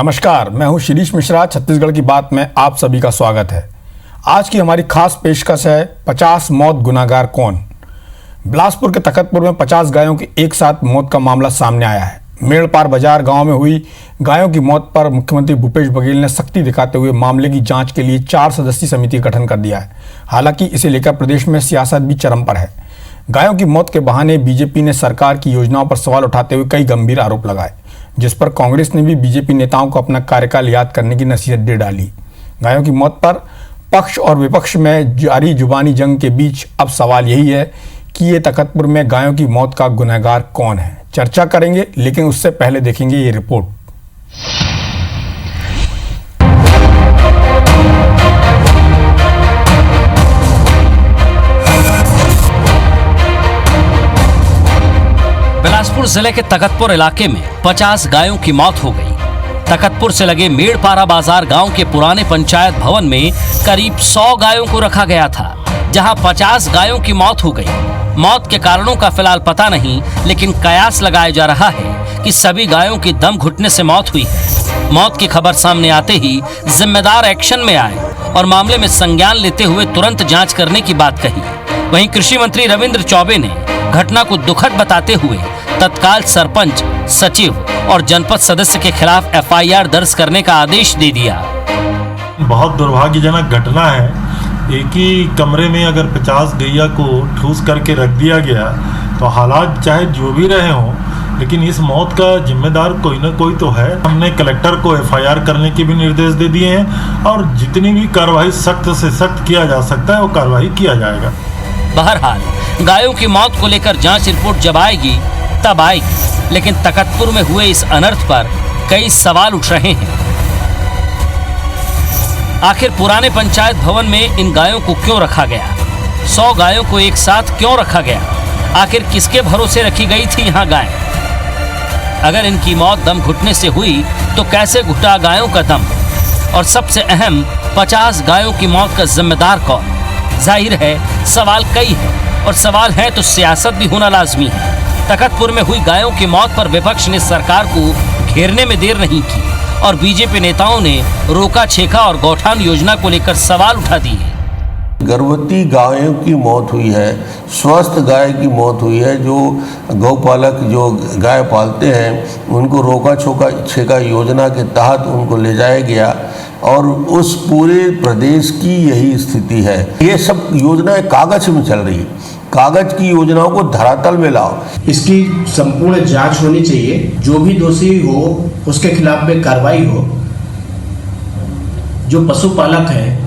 नमस्कार, मैं हूं शिरीष मिश्रा। छत्तीसगढ़ की बात में आप सभी का स्वागत है। आज की हमारी खास पेशकश है 50 मौत गुनाहगार कौन। बिलासपुर के तखतपुर में 50 गायों की एक साथ मौत का मामला सामने आया है। मेड़पार बाजार गांव में हुई गायों की मौत पर मुख्यमंत्री भूपेश बघेल ने सख्ती दिखाते हुए मामले की जांच के लिए 4 सदस्यीय समिति का गठन कर दिया है। हालांकि इसे लेकर प्रदेश में सियासत भी चरम पर है। गायों की मौत के बहाने बीजेपी ने सरकार की योजनाओं पर सवाल उठाते हुए कई गंभीर आरोप लगाए, जिस पर कांग्रेस ने भी बीजेपी नेताओं को अपना कार्यकाल याद करने की नसीहत दे डाली। गायों की मौत पर पक्ष और विपक्ष में जारी जुबानी जंग के बीच अब सवाल यही है कि ये तखतपुर में गायों की मौत का गुनहगार कौन है। चर्चा करेंगे, लेकिन उससे पहले देखेंगे ये रिपोर्ट। बिलासपुर जिले के तखतपुर इलाके में 50 गायों की मौत हो गई। तखतपुर से लगे मेड़पारा बाजार गांव के पुराने पंचायत भवन में करीब 100 गायों को रखा गया था, जहां 50 गायों की मौत हो गई। मौत के कारणों का फिलहाल पता नहीं, लेकिन कयास लगाया जा रहा है कि सभी गायों की दम घुटने से मौत हुई है। मौत की खबर सामने आते ही जिम्मेदार एक्शन में आए और मामले में संज्ञान लेते हुए तुरंत जांच करने की बात कही। वहीं कृषि मंत्री रविंद्र चौबे ने घटना को दुखद बताते हुए तत्काल सरपंच, सचिव और जनपद सदस्य के खिलाफ एफआईआर दर्ज करने का आदेश दे दिया। बहुत दुर्भाग्यजनक घटना है। एक ही कमरे में अगर 50 गैया को ठूस करके रख दिया गया तो हालात चाहे जो भी रहे हों, लेकिन इस मौत का जिम्मेदार कोई ना कोई तो है। हमने कलेक्टर को एफआईआर करने के भी निर्देश दे दिए हैं और जितनी भी कार्रवाई सख्त से सख्त किया जा सकता है वो कार्रवाई किया जाएगा। बहरहाल गायों की मौत को लेकर जांच रिपोर्ट जब आएगी तब आएगी, लेकिन तखतपुर में हुए इस अनर्थ पर कई सवाल उठ रहे हैं। आखिर पुराने पंचायत भवन में इन गायों को क्यों रखा गया? 100 गायों को एक साथ क्यों रखा गया? आखिर किसके भरोसे रखी गई थी यहाँ गाय? अगर इनकी मौत दम घुटने से हुई तो कैसे घुटा गायों का दम? और सबसे अहम, 50 गायों की मौत का जिम्मेदार कौन? जाहिर है सवाल कई है, और सवाल है तो सियासत भी होना लाजमी है। तखतपुर में हुई गायों की मौत पर विपक्ष ने सरकार को घेरने में देर नहीं की और बीजेपी नेताओं ने रोका छेका और गौठान योजना को लेकर सवाल उठा दिए। गर्भवती गायों की मौत हुई है, स्वस्थ गाय की मौत हुई है। जो गौपालक जो गाय पालते हैं उनको रोका छेका योजना के तहत उनको ले जाया गया और उस पूरे प्रदेश की यही स्थिति है। ये सब योजनाएं कागज में चल रही है। कागज की योजनाओं को धरातल में लाओ। इसकी संपूर्ण जांच होनी चाहिए। जो भी दोषी हो उसके खिलाफ में कार्रवाई हो। जो पशुपालक है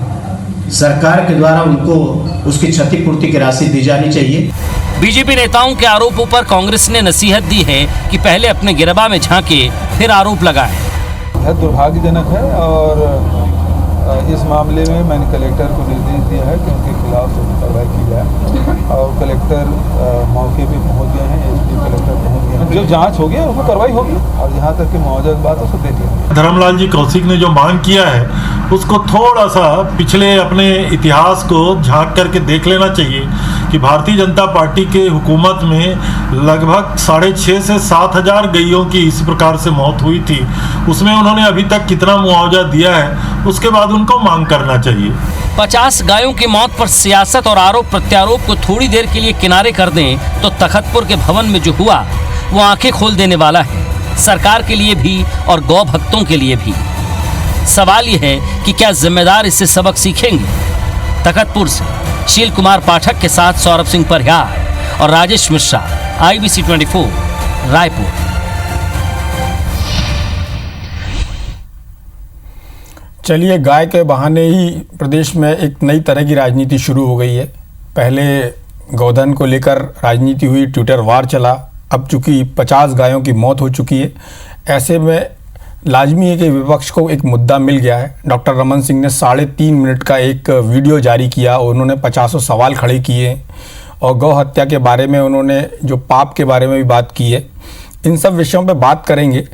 सरकार के द्वारा उनको उसकी क्षतिपूर्ति की राशि दी जानी चाहिए। बीजेपी नेताओं के आरोपों पर कांग्रेस ने नसीहत दी है कि पहले अपने गिरबा में झांके फिर आरोप लगाएं। बहुत दुर्भाग्यजनक है और इस मामले में मैंने कलेक्टर को निर्देश दिया है कि उनके खिलाफ कार्रवाई की जाए और कलेक्टर मौके पे पहुंच गए हैं। एसपी कलेक्टर पहुंच गए हैं। जो जांच होगी उसमें कार्रवाई होगी और यहाँ तक कि मौजूदा बात है उसको देख लेंगे। धर्मलाल जी कौशिक ने जो मांग किया है उसको थोड़ा सा पिछले अपने इतिहास को झांक करके देख लेना चाहिए कि भारतीय जनता पार्टी के हुकूमत में लगभग 6,500 से 7,000 गैयों की इस प्रकार से मौत हुई थी। उसमें उन्होंने अभी तक कितना मुआवजा दिया है उसके बाद उनको मांग करना चाहिए। 50 गायों की मौत पर सियासत और आरोप प्रत्यारोप को थोड़ी देर के लिए किनारे कर दें तो तखतपुर के भवन में जो हुआ वो आंखें खोल देने वाला है, सरकार के लिए भी और गौ भक्तों के लिए भी। सवाल ये है कि क्या जिम्मेदार इससे सबक सीखेंगे? तखतपुर से शील कुमार पाठक के साथ सौरभ सिंह परिहार और राजेश मिश्रा, IBC 24, रायपुर। चलिए, गाय के बहाने ही प्रदेश में एक नई तरह की राजनीति शुरू हो गई है। पहले गोधन को लेकर राजनीति हुई, ट्विटर वार चला। अब चूंकि 50 गायों की मौत हो चुकी है, ऐसे में लाजमी है कि विपक्ष को एक मुद्दा मिल गया है। डॉक्टर रमन सिंह ने 3.5 मिनट का एक वीडियो जारी किया। उन्होंने 50 सवाल खड़े किए और गौ हत्या के बारे में उन्होंने जो पाप के बारे में भी बात की है। इन सब विषयों पर बात करेंगे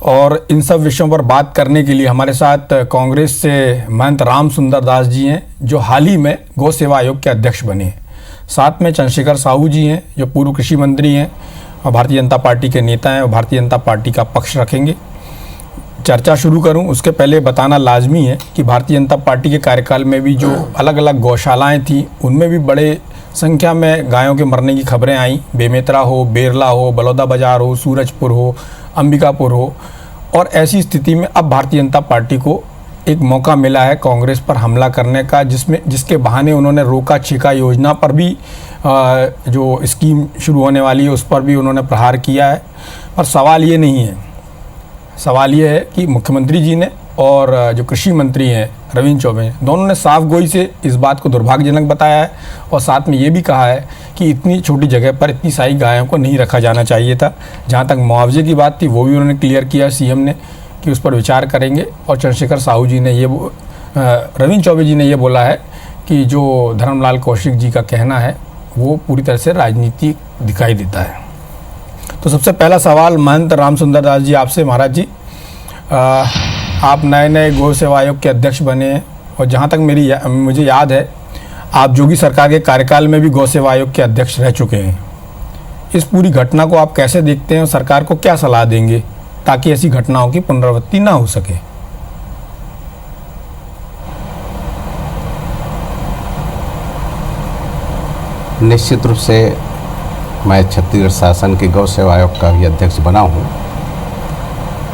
और इन सब विषयों पर बात करने के लिए हमारे साथ कांग्रेस से महंत राम सुंदर दास जी हैं, जो हाल ही में गौ सेवा आयोग के अध्यक्ष बने हैं। साथ में चंद्रशेखर साहू जी हैं, जो पूर्व कृषि मंत्री हैं और भारतीय जनता पार्टी के नेता हैं और भारतीय जनता पार्टी का पक्ष रखेंगे। चर्चा शुरू करूं उसके पहले बताना लाजमी है कि भारतीय जनता पार्टी के कार्यकाल में भी जो अलग अलग गौशालाएं थी उनमें भी बड़े संख्या में गायों के मरने की खबरें आई। बेमेतरा हो, बेरला हो, बलौदा बाजार हो, सूरजपुर हो, अंबिकापुर हो। और ऐसी स्थिति में अब भारतीय जनता पार्टी को एक मौका मिला है कांग्रेस पर हमला करने का, जिसके बहाने उन्होंने रोका छेका योजना पर भी जो स्कीम शुरू होने वाली है उस पर भी उन्होंने प्रहार किया है। पर सवाल ये नहीं है, सवाल ये है कि मुख्यमंत्री जी ने और जो कृषि मंत्री हैं रविंद्र चौबे, दोनों ने साफ गोई से इस बात को दुर्भाग्यजनक बताया है और साथ में ये भी कहा है कि इतनी छोटी जगह पर इतनी सारी गायों को नहीं रखा जाना चाहिए था। जहाँ तक मुआवजे की बात थी वो भी उन्होंने क्लियर किया सीएम ने कि उस पर विचार करेंगे। और चंद्रशेखर साहू जी ने रविंद्र चौबे जी ने ये बोला है कि जो धर्मलाल कौशिक जी का कहना है वो पूरी तरह से राजनीति दिखाई देता है। तो सबसे पहला सवाल महंत राम सुंदर दास जी आपसे। महाराज जी, आप नए गौ सेवा आयोग के अध्यक्ष बने हैं और जहाँ तक मुझे याद है आप जोगी सरकार के कार्यकाल में भी गौ सेवा आयोग के अध्यक्ष रह चुके हैं। इस पूरी घटना को आप कैसे देखते हैं और सरकार को क्या सलाह देंगे ताकि ऐसी घटनाओं की पुनरावृत्ति ना हो सके? निश्चित रूप से मैं छत्तीसगढ़ शासन के गौ सेवा आयोग का भी अध्यक्ष बना हूँ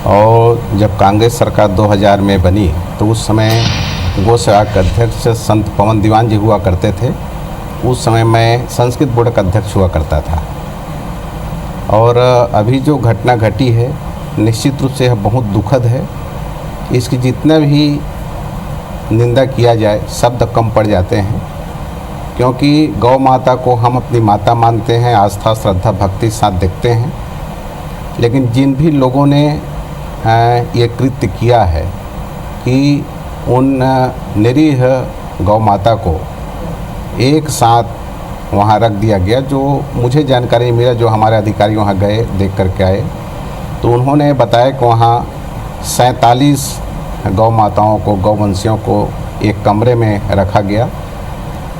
और जब कांग्रेस सरकार 2000 में बनी तो उस समय गौ सेवा के अध्यक्ष संत पवन दीवान जी हुआ करते थे। उस समय मैं संस्कृत बोर्ड का अध्यक्ष हुआ करता था। और अभी जो घटना घटी है निश्चित रूप से यह बहुत दुखद है। इसकी जितना भी निंदा किया जाए शब्द कम पड़ जाते हैं, क्योंकि गौ माता को हम अपनी माता मानते हैं, आस्था श्रद्धा भक्ति साथ देखते हैं। लेकिन जिन भी लोगों ने ये कृत्य किया है कि उन निरीह गौ माता को एक साथ वहाँ रख दिया गया, जो मुझे जानकारी मिला, जो हमारे अधिकारी वहाँ गए देख कर के आए तो उन्होंने बताया कि वहाँ 47 गौ माताओं को, गौवंशियों को एक कमरे में रखा गया,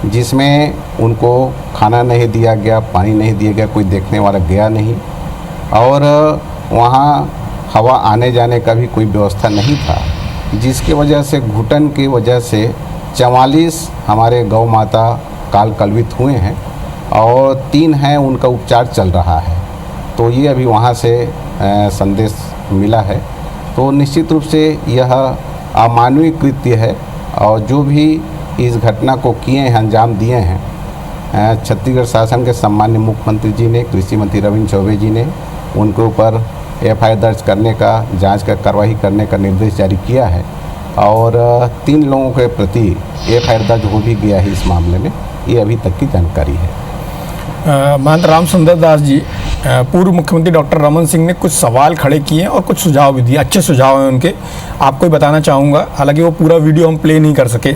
जिसमें उनको खाना नहीं दिया गया, पानी नहीं दिया गया, कोई देखने वाला गया नहीं। और वहाँ हवा आने जाने का भी कोई व्यवस्था नहीं था, जिसकी वजह से घुटन की वजह से 44 हमारे गौ माता काल कलवित हुए हैं और 3 हैं उनका उपचार चल रहा है। तो ये अभी वहाँ से संदेश मिला है। तो निश्चित रूप से यह अमानवीय कृत्य है और जो भी इस घटना को किए हैं, अंजाम दिए हैं, छत्तीसगढ़ शासन के सम्मान्य मुख्यमंत्री जी ने, कृषि मंत्री रविंद्र चौबे जी ने उनके ऊपर एफआईआर दर्ज करने का, जांच का कार्रवाई करने का निर्देश जारी किया है और 3 लोगों के प्रति एफआईआर दर्ज हो भी गया है इस मामले में। ये अभी तक की जानकारी है। महंत राम सुंदर दास जी, पूर्व मुख्यमंत्री डॉक्टर रमन सिंह ने कुछ सवाल खड़े किए और कुछ सुझाव भी दिए, अच्छे सुझाव हैं उनके, आपको ही बताना चाहूँगा। हालांकि वो पूरा वीडियो हम प्ले नहीं कर सके।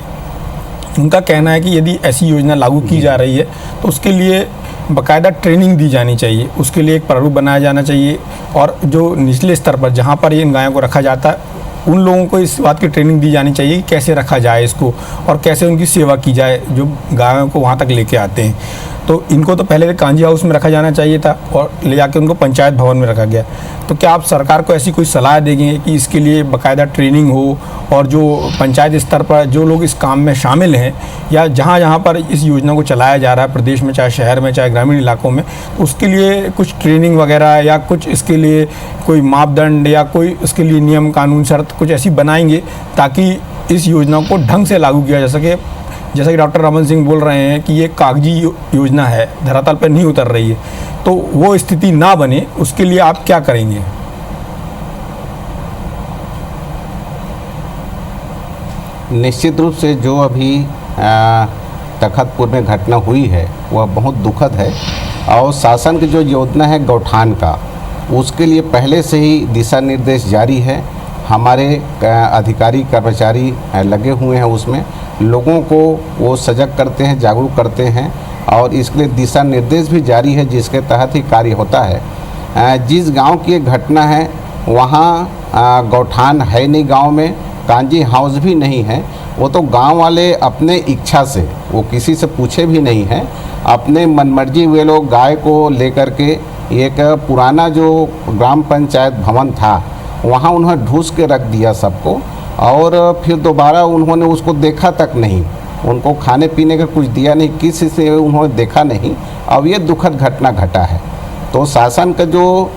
उनका कहना है कि यदि ऐसी योजना लागू की जा रही है तो उसके लिए बाकायदा ट्रेनिंग दी जानी चाहिए, उसके लिए एक प्रारूप बनाया जाना चाहिए और जो निचले स्तर पर जहाँ पर इन गायों को रखा जाता है उन लोगों को इस बात की ट्रेनिंग दी जानी चाहिए कि कैसे रखा जाए इसको और कैसे उनकी सेवा की जाए जो गायों को वहाँ तक लेके आते हैं। तो इनको तो पहले कांजी हाउस में रखा जाना चाहिए था और ले जाके उनको पंचायत भवन में रखा गया। तो क्या आप सरकार को ऐसी कोई सलाह देंगे कि इसके लिए बाकायदा ट्रेनिंग हो और जो पंचायत स्तर पर जो लोग इस काम में शामिल हैं या जहाँ जहाँ पर इस योजना को चलाया जा रहा है प्रदेश में, चाहे शहर में चाहे ग्रामीण इलाकों में, उसके लिए कुछ ट्रेनिंग वगैरह या कुछ इसके लिए कोई मापदंड या कोई इसके लिए नियम कानून शर्त कुछ ऐसी बनाएंगे ताकि इस योजना को ढंग से लागू किया जा सके? जैसा कि डॉक्टर रमन सिंह बोल रहे हैं कि ये कागजी योजना है, धरातल पर नहीं उतर रही है, तो वो स्थिति ना बने उसके लिए आप क्या करेंगे? निश्चित रूप से जो अभी तखतपुर में घटना हुई है वह बहुत दुखद है और शासन की जो योजना है गौठान का, उसके लिए पहले से ही दिशा निर्देश जारी है। हमारे अधिकारी कर्मचारी लगे हुए हैं, उसमें लोगों को वो सजग करते हैं, जागरूक करते हैं और इसके लिए दिशा निर्देश भी जारी है जिसके तहत ही कार्य होता है। जिस गांव की एक घटना है वहाँ गौठान है नहीं, गांव में कांजी हाउस भी नहीं है। वो तो गांव वाले अपने इच्छा से, वो किसी से पूछे भी नहीं हैं, अपने मनमर्जी वे लोग गाय को लेकर के एक पुराना जो ग्राम पंचायत भवन था वहाँ उन्होंने ढूस के रख दिया सबको, और फिर दोबारा उन्होंने उसको देखा तक नहीं, उनको खाने पीने का कुछ दिया नहीं, किसी से उन्होंने देखा नहीं। अब ये दुखद घटना घटा है। तो शासन का जो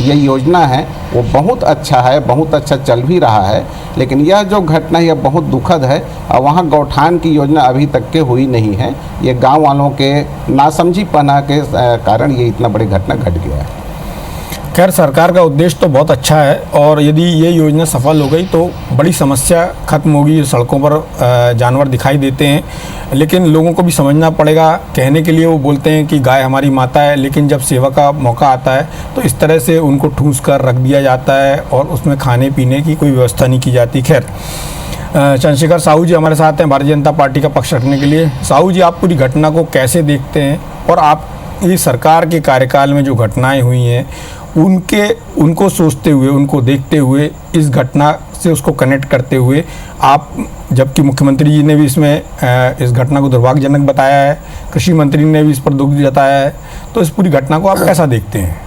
ये योजना है वो बहुत अच्छा है, बहुत अच्छा चल भी रहा है, लेकिन यह जो घटना है यह बहुत दुखद है। और वहाँ गौठान की योजना अभी तक के हुई नहीं है। ये गांव वालों के नासमझीपना के कारण ये इतना बड़ी घटना घट गया है। खैर, सरकार का उद्देश्य तो बहुत अच्छा है, और यदि ये योजना सफल हो गई तो बड़ी समस्या खत्म होगी। सड़कों पर जानवर दिखाई देते हैं, लेकिन लोगों को भी समझना पड़ेगा। कहने के लिए वो बोलते हैं कि गाय हमारी माता है, लेकिन जब सेवा का मौका आता है तो इस तरह से उनको ठूस कर रख दिया जाता है और उसमें खाने पीने की कोई व्यवस्था नहीं की जाती। खैर, चंद्रशेखर साहू जी हमारे साथ हैं भारतीय जनता पार्टी का पक्ष रखने के लिए। साहू जी, आप पूरी घटना को कैसे देखते हैं, और आप ये सरकार के कार्यकाल में जो घटनाएं हुई हैं उनको सोचते हुए, उनको देखते हुए, इस घटना से उसको कनेक्ट करते हुए, आप, जबकि मुख्यमंत्री जी ने भी इसमें इस घटना को दुर्भाग्यजनक बताया है, कृषि मंत्री ने भी इस पर दुख जताया है, तो इस पूरी घटना को आप कैसा देखते हैं?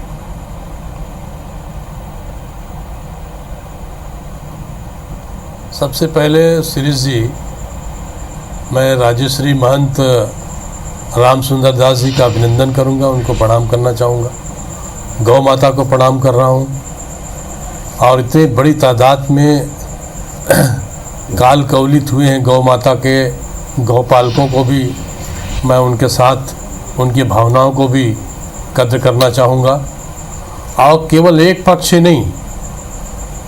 सबसे पहले शिरीष जी, मैं राजश्री महंत राम सुंदर दास जी का अभिनंदन करूंगा, उनको प्रणाम करना चाहूँगा। गौ माता को प्रणाम कर रहा हूँ, और इतनी बड़ी तादाद में काल कवलित हुए हैं गौ माता के गौपालकों को भी मैं उनके साथ उनकी भावनाओं को भी कद्र करना चाहूँगा। और केवल एक पक्ष ही नहीं,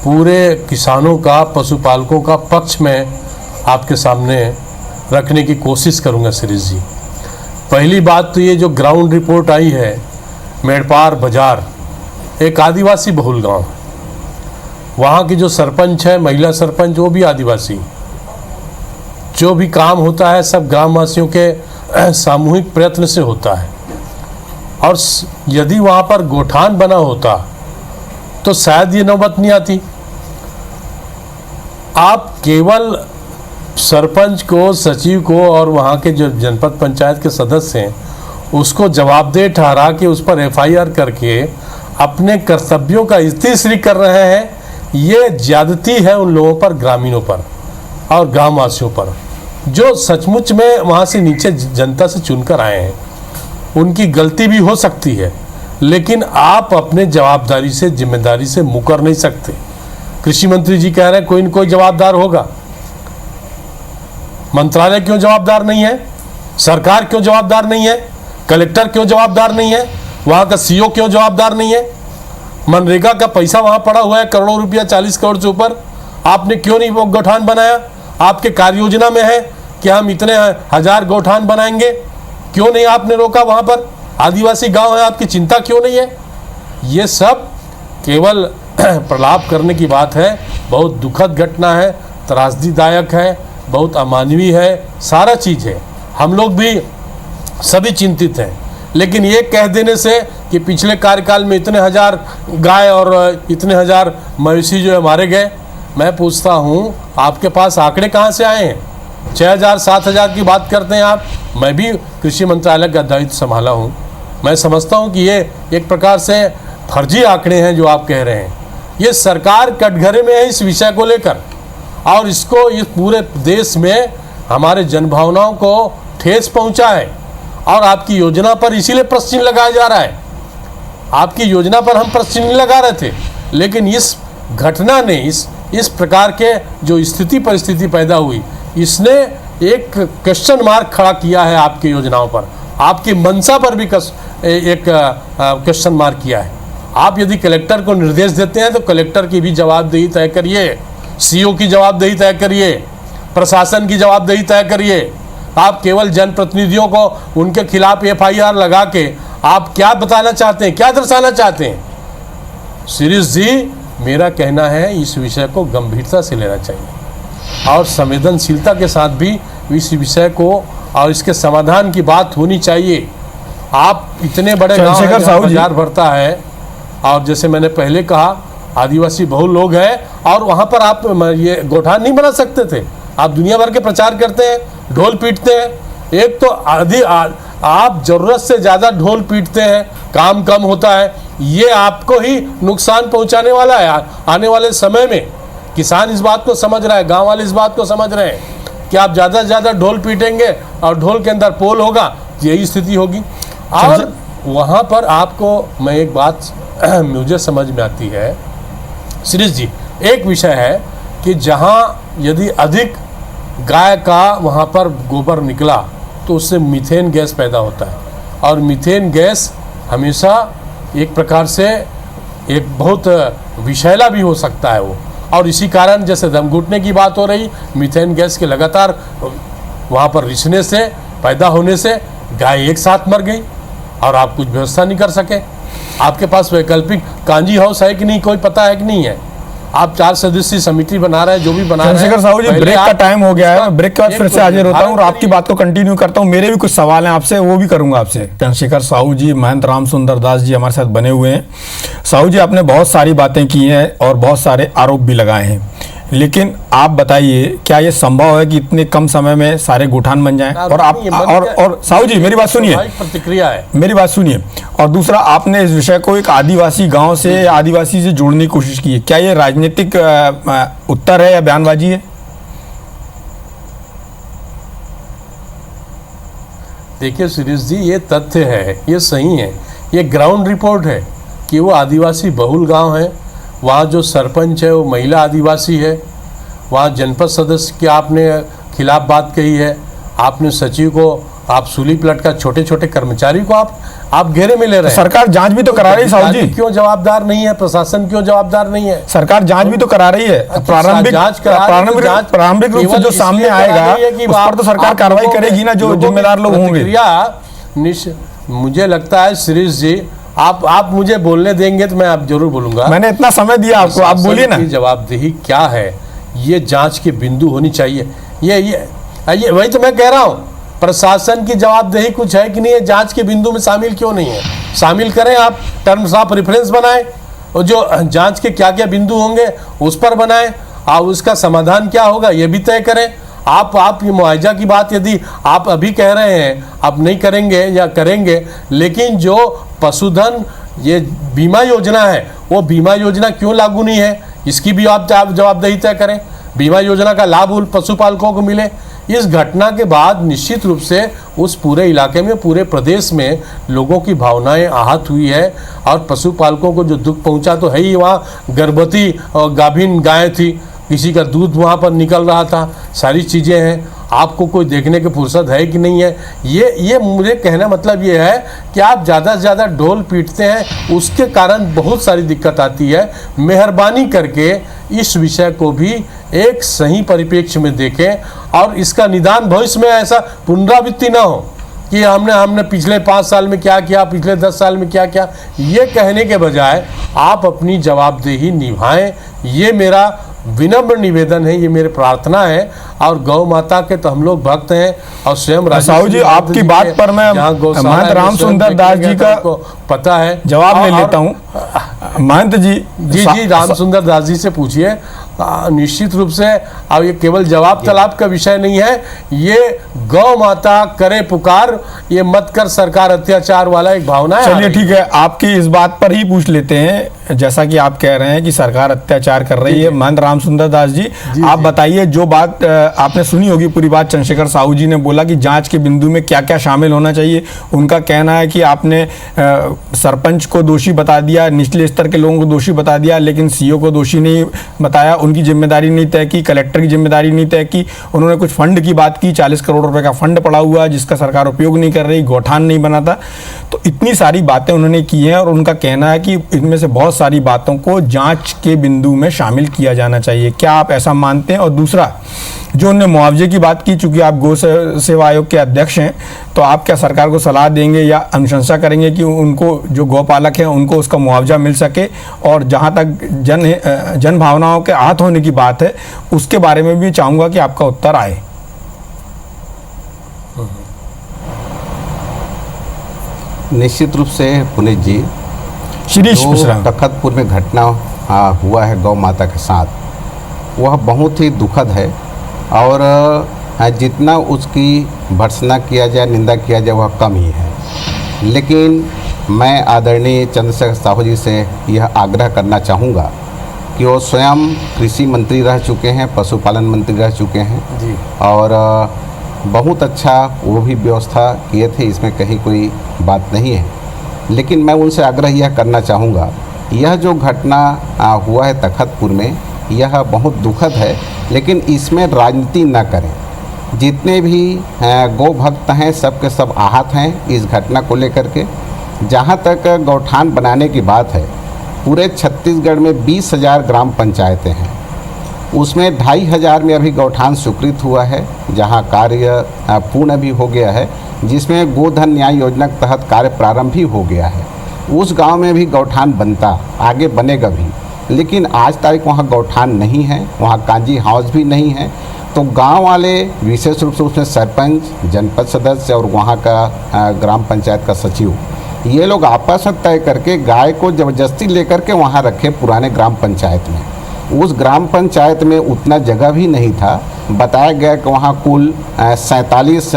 पूरे किसानों का, पशुपालकों का पक्ष में आपके सामने रखने की कोशिश करूँगा शिरीष जी। पहली बात तो ये जो ग्राउंड रिपोर्ट आई है, मेड़पार बाजार एक आदिवासी बहुल गांव, वहाँ की जो सरपंच है, महिला सरपंच, वो भी आदिवासी। जो भी काम होता है सब ग्रामवासियों के सामूहिक प्रयत्न से होता है। और यदि वहाँ पर गोठान बना होता तो शायद ये नौबत नहीं आती। आप केवल सरपंच को, सचिव को और वहाँ के जो जनपद पंचायत के सदस्य हैं उसको जवाबदेह ठहरा के उस पर एफआईआर करके अपने कर्तव्यों का इस्तीश्री कर रहे हैं। ये ज्यादती है उन लोगों पर, ग्रामीणों पर और ग्रामवासियों पर, जो सचमुच में वहाँ से नीचे जनता से चुनकर आए हैं। उनकी गलती भी हो सकती है, लेकिन आप अपने जवाबदारी से, जिम्मेदारी से मुकर नहीं सकते। कृषि मंत्री जी कह रहे हैं कोई न कोई जवाबदार होगा। मंत्रालय क्यों जवाबदार नहीं है? सरकार क्यों जवाबदार नहीं है? कलेक्टर क्यों जवाबदार नहीं है? वहाँ का सीओ क्यों जवाबदार नहीं है? मनरेगा का पैसा वहाँ पड़ा हुआ है, करोड़ों रुपया, 40 करोड़ से ऊपर, आपने क्यों नहीं वो गौठान बनाया? आपके कार्य योजना में है कि हम इतने 1000 गौठान बनाएंगे, क्यों नहीं आपने रोका? वहाँ पर आदिवासी गांव है, आपकी चिंता क्यों नहीं है? ये सब केवल प्रलाप करने की बात है। बहुत दुखद घटना है, त्रासदीदायक है, बहुत अमानवीय है, सारा चीज़ है। हम लोग भी सभी चिंतित हैं, लेकिन ये कह देने से कि पिछले कार्यकाल में इतने 1000 गाय और इतने 1000 मवेशी जो है मारे गए, मैं पूछता हूँ आपके पास आंकड़े कहाँ से आए हैं? 6000 7000 की बात करते हैं आप। मैं भी कृषि मंत्रालय का दायित्व संभाला हूँ। मैं समझता हूँ कि ये एक प्रकार से फर्जी आंकड़े हैं जो आप कह रहे हैं। ये सरकार कटघरे में है इस विषय को लेकर, और इसको इस पूरे देश में हमारे जनभावनाओं को ठेस पहुँचा है। और आपकी योजना पर इसीलिए प्रश्न चिन्ह लगाया जा रहा है। आपकी योजना पर हम प्रश्न चिन्ह लगा रहे थे, लेकिन इस घटना ने, इस प्रकार के जो स्थिति परिस्थिति पैदा हुई, इसने एक क्वेश्चन मार्क खड़ा किया है आपकी योजनाओं पर। आपकी मंशा पर भी एक क्वेश्चन मार्क किया है। आप यदि कलेक्टर को निर्देश देते हैं तो कलेक्टर की भी जवाबदेही तय करिए, सीओ की जवाबदेही तय करिए, प्रशासन की जवाबदेही तय करिए। आप केवल जनप्रतिनिधियों को उनके खिलाफ एफआईआर लगा के आप क्या बताना चाहते हैं, क्या दर्शाना चाहते हैं? शिरीष जी, मेरा कहना है इस विषय को गंभीरता से लेना चाहिए और संवेदनशीलता के साथ भी इस विषय को और इसके समाधान की बात होनी चाहिए। आप इतने बड़े गांव हैं जहाँ बाजार भरता है, और जैसे मैंने पहले कहा आदिवासी बहुल लोग हैं, और वहाँ पर आप ये गोठान नहीं बना सकते थे। आप दुनिया भर के प्रचार करते हैं, ढोल पीटते हैं। एक तो आप ज़रूरत से ज़्यादा ढोल पीटते हैं, काम कम होता है। ये आपको ही नुकसान पहुंचाने वाला है। आने वाले समय में किसान इस बात को समझ रहा है, गांव वाले इस बात को समझ रहे हैं कि आप ज़्यादा से ज़्यादा ढोल पीटेंगे और ढोल के अंदर पोल होगा, यही स्थिति होगी। और वहाँ पर आपको मैं एक बात मुझे समझ में आती है श्रीष जी, एक विषय है कि जहाँ यदि अधिक गाय का वहाँ पर गोबर निकला तो उससे मीथेन गैस पैदा होता है, और मीथेन गैस हमेशा एक प्रकार से एक बहुत विषैला भी हो सकता है वो, और इसी कारण जैसे दम घुटने की बात हो रही, मीथेन गैस के लगातार वहाँ पर रिसने से, पैदा होने से गाय एक साथ मर गई और आप कुछ व्यवस्था नहीं कर सके। आपके पास वैकल्पिक कांजी हाउस है कि नहीं, कोई पता है कि नहीं है? आप 4 सदस्यीय समिति बना रहे हैं, जो भी बना रहे हैं। चंद्रशेखर साहू जी, ब्रेक का टाइम हो गया है, ब्रेक के बाद फिर से हाजिर होता हूँ और आपकी बात को कंटिन्यू करता हूँ। मेरे भी कुछ सवाल हैं आपसे, वो भी करूंगा आपसे। चंद्रशेखर साहू जी, महंत राम सुंदर दास जी हमारे साथ बने हुए हैं। साहू जी, आपने बहुत सारी बातें की हैं और बहुत सारे आरोप भी लगाए हैं, लेकिन आप बताइए क्या ये संभव है कि इतने कम समय में सारे गुठान बन जाएं? और आप और साहू जी मेरी बात सुनिए, प्रतिक्रिया है, मेरी बात सुनिए। और दूसरा, आपने इस विषय को एक आदिवासी गांव से, आदिवासी से जोड़ने की कोशिश की है, क्या ये राजनीतिक उत्तर है या बयानबाजी है? देखिए सुरेश जी, ये तथ्य है, ये सही है, ये ग्राउंड रिपोर्ट है कि वो आदिवासी बहुल गांव है। वहाँ जो सरपंच है वो महिला आदिवासी है। वहाँ जनपद सदस्य की आपने खिलाफ बात कही है, आपने सचिव को आप सूली प्लट का, छोटे छोटे कर्मचारी को आप घेरे में ले रहे हैं। सरकार जांच भी तो करा रही है साहू जी, क्यों जवाबदार नहीं है? प्रशासन क्यों जवाबदार नहीं है? सरकार जांच भी तो करा रही है। प्रारंभिक रूप से जो सामने आएगा उस पर तो सरकार कार्रवाई करेगी ना, जो जिम्मेदार लोग होंगे। मुझे लगता है श्रीष जी, आप मुझे बोलने देंगे तो मैं आप जरूर बोलूंगा। मैंने इतना समय दिया आपको, आप बोलिए ना। जवाबदेही क्या है, ये जांच के बिंदु होनी चाहिए। ये वही तो मैं कह रहा हूँ, प्रशासन की जवाबदेही कुछ है कि नहीं है, जांच के बिंदु में शामिल क्यों नहीं है? शामिल करें, आप टर्म्स ऑफ रेफरेंस बनाएं और जो जांच के क्या क्या बिंदु होंगे उस पर बनाएं, और उसका समाधान क्या होगा ये भी तय करें। आप ये मुआवजा की बात यदि आप अभी कह रहे हैं आप नहीं करेंगे या करेंगे, लेकिन जो पशुधन ये बीमा योजना है वो बीमा योजना क्यों लागू नहीं है, इसकी भी आप जवाबदेही तय करें। बीमा योजना का लाभ उन पशुपालकों को मिले। इस घटना के बाद निश्चित रूप से उस पूरे इलाके में, पूरे प्रदेश में लोगों की भावनाएं आहत हुई है, और पशुपालकों को जो दुख पहुंचा तो है ही। वहाँ गर्भवती और गाभिन गाय थी, किसी का दूध वहाँ पर निकल रहा था, सारी चीज़ें हैं। आपको कोई देखने की फुर्सत है कि नहीं है? ये मुझे कहना मतलब ये है कि आप ज़्यादा से ज़्यादा ढोल पीटते हैं, उसके कारण बहुत सारी दिक्कत आती है। मेहरबानी करके इस विषय को भी एक सही परिप्रेक्ष्य में देखें, और इसका निदान भविष्य में ऐसा पुनरावृत्ति ना हो कि हमने पिछले 5 साल में क्या किया, पिछले 10 साल में क्या किया। ये कहने के बजाय आप अपनी जवाबदेही निभाएं, ये मेरा विनम्र निवेदन है, ये मेरी प्रार्थना है। और गौ माता के तो हम लोग भक्त हैं, और स्वयं साहू जी आपकी बात पर मैं महंत राम सुंदर दास जी का पता है, जवाब ले लेता हूँ। महंत जी जी राम सुंदर दास जी से पूछिए। निश्चित रूप से अब ये केवल जवाब तलब का विषय नहीं है, ये गौ माता करे पुकार, ये मत कर सरकार अत्याचार वाला एक भावना है। चलिए ठीक है, आपकी इस बात पर ही पूछ लेते हैं। जैसा कि आप कह रहे हैं कि सरकार अत्याचार कर रही है, महंत राम सुंदर दास जी आप बताइए, जो बात आपने सुनी होगी पूरी बात, चंद्रशेखर साहू जी ने बोला कि जांच के बिंदु में क्या क्या शामिल होना चाहिए। उनका कहना है कि आपने सरपंच को दोषी बता दिया, निचले स्तर के लोगों को दोषी बता दिया, लेकिन सीओ को दोषी नहीं बताया, उनकी जिम्मेदारी नहीं तय की, कलेक्टर की जिम्मेदारी नहीं तय की। उन्होंने कुछ फंड की बात की, 40 करोड़ रुपए का फंड पड़ा हुआ है जिसका सरकार उपयोग नहीं कर रही, गौठान नहीं बनाता। तो इतनी सारी बातें उन्होंने की हैं, और उनका कहना है कि इनमें से बहुत सारी बातों को जांच के बिंदु में शामिल किया जाना चाहिए। क्या आप ऐसा मानते हैं? और दूसरा, जो उन्होंने मुआवजे की बात की, चूंकि आप गौ सेवा आयोग के अध्यक्ष हैं, तो आप क्या सरकार को सलाह देंगे या अनुशंसा करेंगे कि उनको, जो गौपालक हैं, उनको उसका मुआवजा मिल सके? और जहां तक जन भावनाओं के आहत होने की बात है, उसके बारे में भी चाहूंगा कि आपका उत्तर आए। निश्चित रूप से पुनीत जी, शिरीष मिश्रा, तखतपुर में घटना हुआ है गौ माता के साथ, वह बहुत ही दुखद है, और जितना उसकी भर्त्सना किया जाए, निंदा किया जाए, वह कम ही है। लेकिन मैं आदरणीय चंद्रशेखर साहू जी से यह आग्रह करना चाहूँगा कि वो स्वयं कृषि मंत्री रह चुके हैं, पशुपालन मंत्री रह चुके हैं जी। और बहुत अच्छा वो भी व्यवस्था किए थे, इसमें कहीं कोई बात नहीं है। लेकिन मैं उनसे आग्रह यह करना चाहूँगा, यह जो घटना हुआ है तखतपुर में, यह बहुत दुखद है, लेकिन इसमें राजनीति न करें। जितने भी गौ भक्त हैं सब के सब आहत हैं इस घटना को लेकर के। जहाँ तक गौठान बनाने की बात है, पूरे छत्तीसगढ़ में 20,000 ग्राम पंचायतें हैं, उसमें 2,500 में अभी गौठान स्वीकृत हुआ है, जहाँ कार्य पूर्ण भी हो गया है, जिसमें गोधन न्याय योजना के तहत कार्य प्रारंभ भी हो गया है। उस गांव में भी गौठान बनता, आगे बनेगा भी, लेकिन आज तारीख वहाँ गौठान नहीं है, वहाँ कांजी हाउस भी नहीं है। तो गांव वाले विशेष रूप से उसमें सरपंच, जनपद सदस्य और वहाँ का ग्राम पंचायत का सचिव, ये लोग आपस में तय करके गाय को ज़बरदस्ती लेकर के वहाँ रखे पुराने ग्राम पंचायत में। उस ग्राम पंचायत में उतना जगह भी नहीं था। बताया गया कि वहाँ कुल 47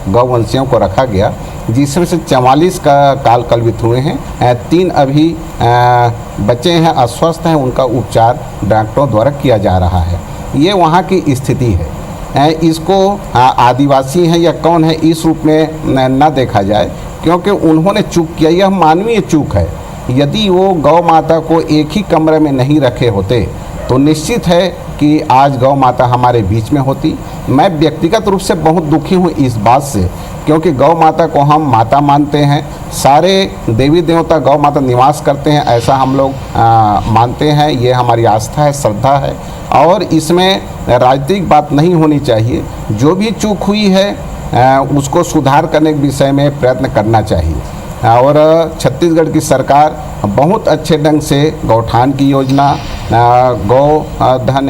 गौवंशियों को रखा गया, जिसमें से 44 का काल कलवित हुए हैं, 3 अभी बच्चे हैं, अस्वस्थ हैं, उनका उपचार डॉक्टरों द्वारा किया जा रहा है। ये वहाँ की स्थिति है। इसको आदिवासी हैं या कौन है इस रूप में न देखा जाए, क्योंकि उन्होंने चूक किया, यह मानवीय चूक है। यदि वो गौ माता को एक ही कमरे में नहीं रखे होते तो निश्चित है कि आज गौ माता हमारे बीच में होती। मैं व्यक्तिगत रूप से बहुत दुखी हूँ इस बात से, क्योंकि गौ माता को हम माता मानते हैं, सारे देवी देवता गौ माता निवास करते हैं, ऐसा हम लोग मानते हैं। ये हमारी आस्था है, श्रद्धा है, और इसमें राजनीतिक बात नहीं होनी चाहिए। जो भी चूक हुई है उसको सुधार करने के विषय में प्रयत्न करना चाहिए। और छत्तीसगढ़ की सरकार बहुत अच्छे ढंग से गौठान की योजना, गौ धन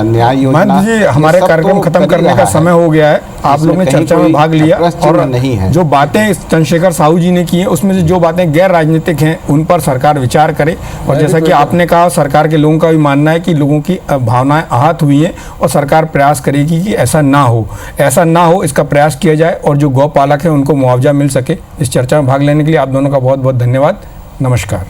न्याय योजना, महंत जी, हमारे कार्यक्रम खत्म करने का समय हो गया है। आप लोग ने चर्चा में भाग लिया और नहीं है। जो बातें चंद्रशेखर साहू जी ने की हैं उसमें से जो बातें गैर राजनीतिक हैं उन पर सरकार विचार करे। और जैसा कि आपने कहा, सरकार के लोगों का भी मानना है कि लोगों की भावनाएं आहत हुई हैं और सरकार प्रयास करेगी कि ऐसा ना हो, इसका प्रयास किया जाए और जो गौ पालक हैं उनको मुआवजा मिल सके। इस चर्चा में भाग लेने के लिए आप दोनों का बहुत बहुत धन्यवाद। नमस्कार।